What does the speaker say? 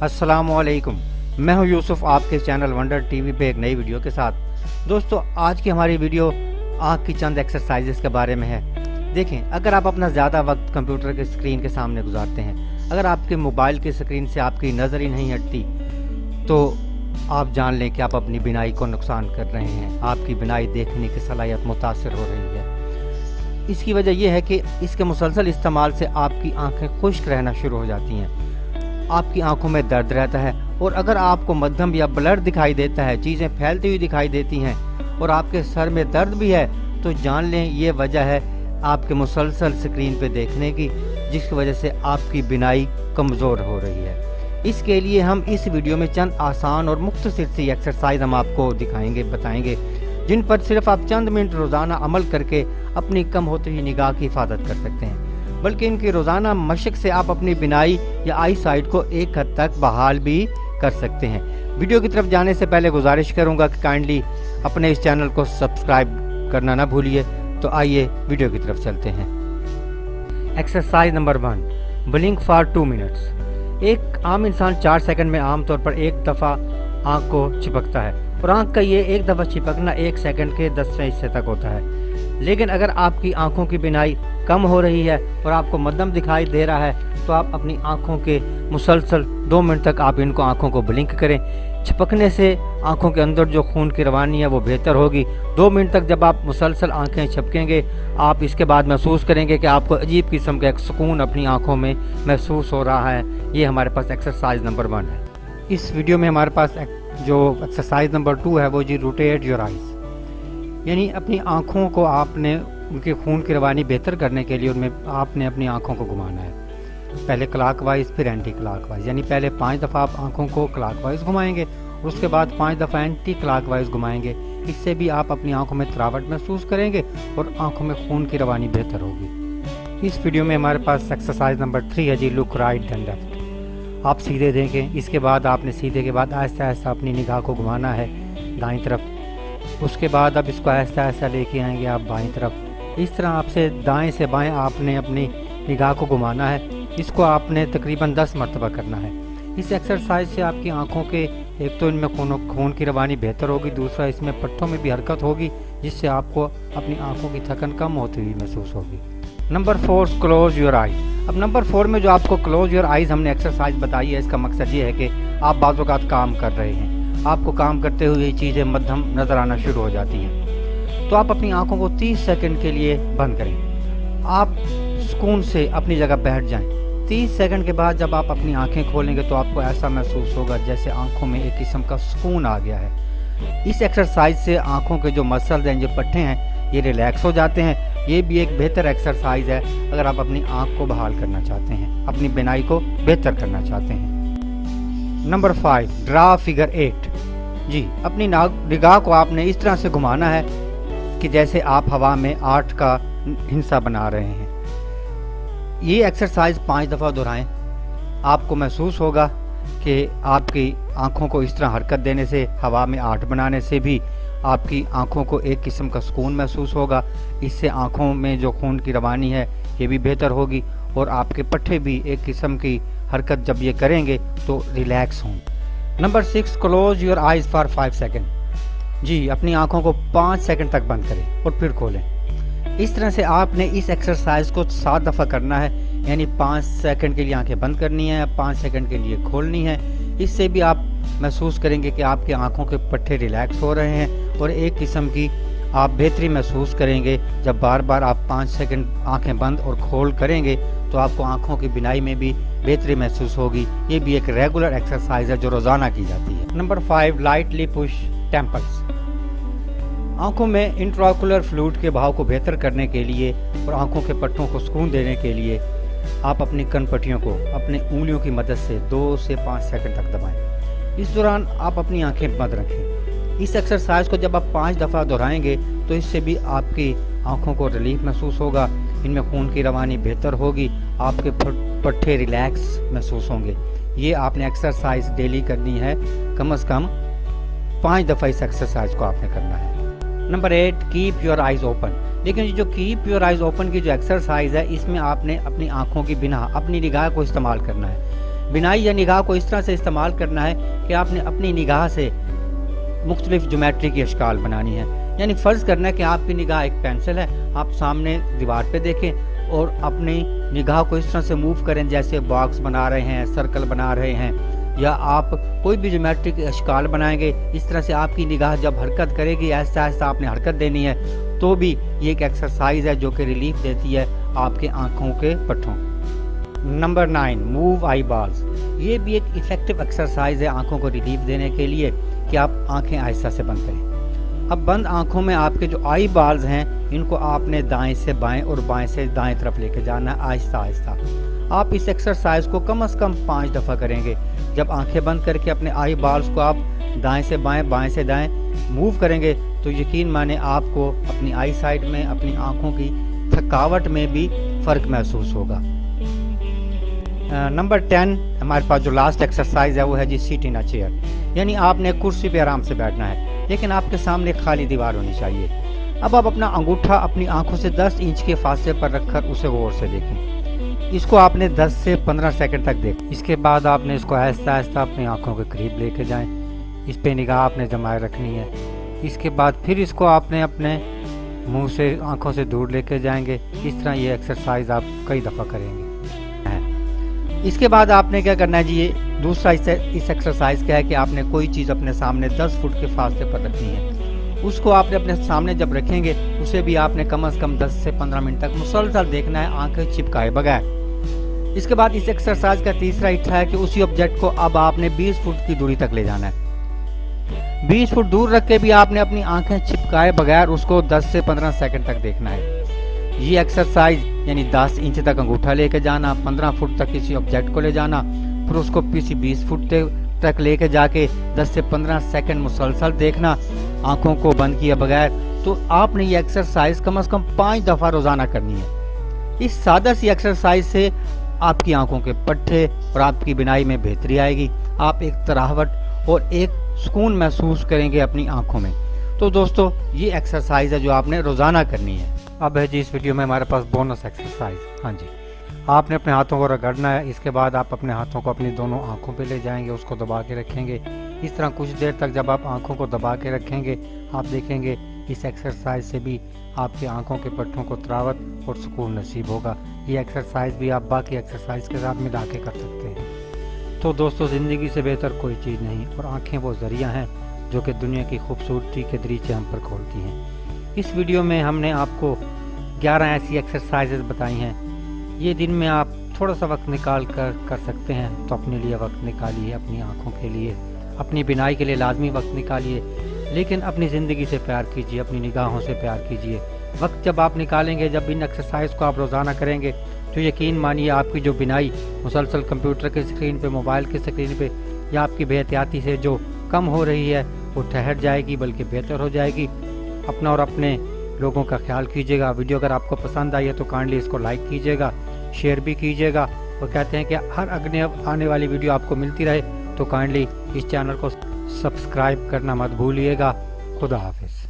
अस्सलामुअलैकुम, मैं हूं यूसुफ आपके चैनल वंडर टीवी पे एक नई वीडियो के साथ। दोस्तों, आज की हमारी वीडियो आँख की चंद एक्सरसाइजेस के बारे में है। देखें, अगर आप अपना ज़्यादा वक्त कंप्यूटर के स्क्रीन के सामने गुजारते हैं, अगर आपके मोबाइल की स्क्रीन से आपकी नज़र ही नहीं हटती, तो आप जान लें कि आप अपनी बिनाई को नुकसान कर रहे हैं। आपकी बिनाई देखने की सलाहियत मुतासिर हो रही है। इसकी वजह यह है कि इसके मुसलसल इस्तेमाल से आपकी आंखें खुश्क रहना शुरू हो जाती हैं, आपकी आंखों में दर्द रहता है, और अगर आपको मध्यम या ब्लर दिखाई देता है, चीज़ें फैलती हुई दिखाई देती हैं और आपके सर में दर्द भी है, तो जान लें ये वजह है आपके मुसलसल स्क्रीन पे देखने की, जिसकी वजह से आपकी बिनाई कमज़ोर हो रही है। इसके लिए हम इस वीडियो में चंद आसान और मुख्तसर सी एक्सरसाइज हम आपको दिखाएंगे, बताएंगे, जिन पर सिर्फ आप चंद मिनट रोज़ाना अमल करके अपनी कम होती हुई निगाह की हिफाजत कर सकते हैं। बल्कि इनकी रोज़ाना मशक से आप अपनी बिनाई या आई साइट को एक हद तक बहाल भी कर सकते हैं। वीडियो की तरफ जाने से पहले गुजारिश करूंगा कि काइंडली अपने इस चैनल को सब्सक्राइब करना ना भूलिए। तो आइए वीडियो की तरफ चलते हैं। Exercise number 1, blink for 2 minutes. एक आम इंसान 4 सेकंड में आमतौर पर एक दफ़ा आँख को चिपकता है, और आँख का ये एक दफ़ा चिपकना 1 सेकंड के 10वें हिस्से तक होता है। लेकिन अगर आपकी आंखों की बिनाई कम हो रही है और आपको मध्यम दिखाई दे रहा है, तो आप अपनी आंखों के मुसलसल 2 मिनट तक आप इनको आंखों को ब्लिंक करें। चिपकने से आंखों के अंदर जो खून की रवानी है वो बेहतर होगी। 2 मिनट तक जब आप मुसलसल आंखें झपकेंगे, आप इसके बाद महसूस करेंगे कि आपको अजीब किस्म का एक सुकून अपनी आंखों में महसूस हो रहा है। ये हमारे पास एक्सरसाइज नंबर 1 है। इस वीडियो में हमारे पास जो एक्सरसाइज नंबर 2 है वो जी रोटेट योर आइज़, यानी अपनी आँखों को आपने उनके खून की रवानी बेहतर करने के लिए उनमें आपने अपनी आँखों को घुमाना है। पहले क्लॉकवाइज फिर एंटी क्लॉकवाइज, यानी पहले 5 दफ़ा आप आँखों को क्लॉकवाइज घुमाएंगे और उसके बाद 5 दफ़ा एंटी क्लॉकवाइज घुमाएंगे। इससे भी आप अपनी आँखों में तरावट महसूस करेंगे और आँखों में खून की रवानी बेहतर होगी। इस वीडियो में हमारे पास एक्सरसाइज नंबर 3 है जी लुक राइट देन लेफ्ट। आप सीधे देखें, इसके बाद आपने सीधे के बाद आहिस्ता आहिस्ता अपनी निगाह को घुमाना है दाईं तरफ। उसके बाद अब इसको आहिस्ता आहिस्ता लेके आएंगे आप बाईं तरफ। इस तरह आपसे दाएं से बाएं आपने अपनी निगाह को घुमाना है। इसको आपने तकरीबन 10 मरतबा करना है। इस एक्सरसाइज से आपकी आंखों के एक तो इनमें खून की रवानी बेहतर होगी, दूसरा इसमें पट्टों में भी हरकत होगी, जिससे आपको अपनी आंखों की थकन कम होती हुई महसूस होगी। Number 4, close your eyes. अब नंबर 4 में जो आपको क्लोज योर आइज़ हमने एक्सरसाइज बताई है, इसका मकसद ये है कि आप बाज़ औक़ात काम कर रहे हैं, आपको काम करते हुए ये चीज़ें मध्यम नज़र आना शुरू हो जाती हैं, तो आप अपनी आंखों को 30 सेकंड के लिए बंद करें। आप सुकून से अपनी जगह बैठ जाएं। 30 सेकंड के बाद जब आप अपनी आंखें खोलेंगे तो आपको ऐसा महसूस होगा जैसे आंखों में एक किस्म का सुकून आ गया है। इस एक्सरसाइज से आंखों के जो मसल्स हैं, जो पट्टे हैं, ये रिलैक्स हो जाते हैं। ये भी एक बेहतर एक्सरसाइज है अगर आप अपनी आंख को बहाल करना चाहते हैं, अपनी बिनाई को बेहतर करना चाहते हैं। Number 5, draw figure 8। जी, अपनी निगाह को आपने इस तरह से घुमाना है कि जैसे आप हवा में 8 का हिस्सा बना रहे हैं। ये एक्सरसाइज 5 दफ़ा दोहराएं। आपको महसूस होगा कि आपकी आंखों को इस तरह हरकत देने से, हवा में 8 बनाने से भी आपकी आंखों को एक किस्म का सुकून महसूस होगा। इससे आंखों में जो खून की रवानी है ये भी बेहतर होगी और आपके पट्टे भी एक किस्म की हरकत जब ये करेंगे तो रिलैक्स हों। Number 6, close your eyes for 5 second. जी, अपनी आंखों को 5 सेकंड तक बंद करें और फिर खोलें। इस तरह से आपने इस एक्सरसाइज को 7 दफ़ा करना है, यानी 5 सेकंड के लिए आंखें बंद करनी है, 5 सेकंड के लिए खोलनी है। इससे भी आप महसूस करेंगे कि आपकी आंखों के पट्टे रिलैक्स हो रहे हैं और एक किस्म की आप बेहतरी महसूस करेंगे। जब बार बार आप 5 सेकंड आंखें बंद और खोल करेंगे तो आपको आंखों की बिनाई में भी बेहतरी महसूस होगी। ये भी एक रेगुलर एक्सरसाइज है जो रोज़ाना की जाती है। Number 5, lightly push temples. आंखों में इंट्राओकुलर फ्लूइड के बहाव को बेहतर करने के लिए और आंखों के पट्टों को सुकून देने के लिए आप अपनी कनपट्टियों को अपने उंगलियों की मदद से 2 से 5 सेकंड तक दबाएं। इस दौरान आप अपनी आंखें बंद रखें। इस एक्सरसाइज को जब आप 5 दफ़ा दोहराएंगे तो इससे भी आपकी आंखों को रिलीफ महसूस होगा, इनमें खून की रवानी बेहतर होगी, आपके पट्टे रिलैक्स महसूस होंगे। ये आपने एक्सरसाइज डेली करनी है, कम से कम 5 दफ़ा इस एक्सरसाइज को आपने करना है। Number 8, keep your eyes open. लेकिन ये जो कीप योर आइज़ ओपन की जो एक्सरसाइज है, इसमें आपने अपनी आंखों की बिना अपनी निगाह को इस्तेमाल करना है। بینائی یا نگاہ کو اس طرح سے استعمال کرنا ہے کہ آپ نے اپنی نگاہ سے مختلف جیومیٹری کی اشکال بنانی ہے. یعنی فرض کرنا ہے کہ آپ کی نگاہ ایک پینسل ہے، آپ سامنے دیوار پہ دیکھیں اور اپنی نگاہ کو اس طرح سے موو کریں جیسے باکس بنا رہے ہیں، سرکل بنا رہے ہیں، یا آپ کوئی بھی جیومیٹری کے اشکال بنائیں گے. اس طرح سے آپ کی نگاہ جب حرکت کرے گی، آہستہ آہستہ آپ نے حرکت دینی ہے، تو بھی یہ ایک ایکسرسائز ہے جو کہ ریلیف دیتی ہے آپ کے آنکھوں کے پٹھوں. نمبر 9 موو آئی بالز. یہ بھی ایک ایفیکٹو ایکسرسائز ہے آنکھوں کو ریلیف دینے کے لیے کہ آپ آنکھیں آہستہ سے بند کریں. اب بند آنکھوں میں آپ کے جو آئی بالز ہیں ان کو آپ نے دائیں سے بائیں اور بائیں سے دائیں طرف لے کے جانا ہے آہستہ آہستہ. آپ اس ایکسرسائز کو کم از کم 5 دفعہ کریں گے. جب آنکھیں بند کر کے اپنے آئی بالز کو آپ دائیں سے بائیں بائیں سے دائیں موو کریں گے تو یقین مانیں آپ کو اپنی آئی سائٹ میں، اپنی آنکھوں کی تھکاوٹ میں بھی فرق محسوس ہوگا. نمبر 10 ہمارے پاس جو لاسٹ ایکسرسائز ہے وہ ہے سیٹ ان اے چیئر. یعنی آپ نے کرسی پہ آرام سے بیٹھنا ہے لیکن آپ کے سامنے خالی دیوار ہونی چاہیے. اب آپ اپنا انگوٹھا اپنی آنکھوں سے 10 انچ کے فاصلے پر رکھ کر اسے غور سے دیکھیں. اس کو آپ نے 10 سے 15 سیکنڈ تک دیکھیں. اس کے بعد آپ نے اس کو آہستہ آہستہ اپنی آنکھوں کے قریب لے کے جائیں. اس پہ نگاہ آپ نے جمائے رکھنی ہے. اس کے بعد پھر اس کو آپ نے اپنے منہ سے آنکھوں سے دور لے کے جائیں گے. اس طرح یہ ایکسرسائز آپ کئی دفعہ کریں گے. اس کے بعد آپ نے کیا کرنا ہے یہ دوسرا اس ایکسرسائز کیا ہے کہ آپ نے کوئی چیز اپنے سامنے 10 فٹ کے فاصلے پر رکھنی ہے. اس کو آپ نے اپنے سامنے جب رکھیں گے اسے بھی آپ نے کم از کم 10 سے 15 منٹ تک مسلسل دیکھنا ہے آنکھیں چپکائے بغیر. اس کے بعد اس ایکسرسائز کا تیسرا حصہ ہے کہ اسی آبجیکٹ کو اب آپ نے 20 فٹ کی دوری تک لے جانا ہے. 20 فٹ دور رکھ کے بھی آپ نے اپنی آنکھیں چپکائے بغیر اس کو 10 سے 15 سیکنڈ تک دیکھنا ہے. یہ ایکسرسائز یعنی 10 انچ تک انگوٹھا لے کے جانا، 15 فٹ تک کسی آبجیکٹ کو لے جانا، پھر اس کو 20 فٹ تک لے کے جا کے 10 سے 15 سیکنڈ مسلسل دیکھنا آنکھوں کو بند کیے بغیر. تو آپ نے یہ ایکسرسائز کم از کم 5 دفعہ روزانہ کرنی ہے. اس سادہ سی ایکسرسائز سے آپ کی آنکھوں کے پٹھے اور آپ کی بینائی میں بہتری آئے گی. آپ ایک تراوٹ اور ایک سکون محسوس کریں گے اپنی آنکھوں میں. تو دوستو یہ ایکسرسائز ہے جو آپ نے روزانہ کرنی ہے. اب ہے اس ویڈیو میں ہمارے پاس بونس ایکسرسائز. ہاں جی، آپ نے اپنے ہاتھوں کو رگڑنا ہے. اس کے بعد آپ اپنے ہاتھوں کو اپنی دونوں آنکھوں پہ لے جائیں گے، اس کو دبا کے رکھیں گے. اس طرح کچھ دیر تک جب آپ آنکھوں کو دبا کے رکھیں گے آپ دیکھیں گے اس ایکسرسائز سے بھی آپ کی آنکھوں کے پٹھوں کو تراوت اور سکون نصیب ہوگا. یہ ایکسرسائز بھی آپ باقی ایکسرسائز کے ساتھ ملا کے کر سکتے ہیں. تو دوستو زندگی سے بہتر کوئی چیز نہیں اور آنکھیں وہ ذریعہ ہیں جو کہ دنیا کی خوبصورتی کے دریچے ہم پر کھولتی ہیں. اس ویڈیو میں ہم نے آپ کو 11 ایسی ایکسرسائزز بتائی ہیں. یہ دن میں آپ تھوڑا سا وقت نکال کر سکتے ہیں تو اپنے لیے وقت نکالیے، اپنی آنکھوں کے لیے، اپنی بینائی کے لیے لازمی وقت نکالیے. لیکن اپنی زندگی سے پیار کیجیے، اپنی نگاہوں سے پیار کیجیے. وقت جب آپ نکالیں گے، جب ان ایکسرسائز کو آپ روزانہ کریں گے تو یقین مانیے آپ کی جو بینائی مسلسل کمپیوٹر کی اسکرین پہ، موبائل کی اسکرین پہ یا آپ کی بے احتیاطی سے جو کم ہو رہی ہے وہ ٹھہر جائے گی بلکہ بہتر ہو جائے گی. اپنا اور اپنے لوگوں کا خیال کیجیے گا. ویڈیو اگر آپ کو پسند آئی ہے تو کائنڈلی اس کو لائک کیجیے گا، شیئر بھی کیجیے گا. اور کہتے ہیں کہ ہر آنے والی ویڈیو آپ کو ملتی رہے تو کائنڈلی اس چینل کو سبسکرائب کرنا مت بھولیے گا. خدا حافظ.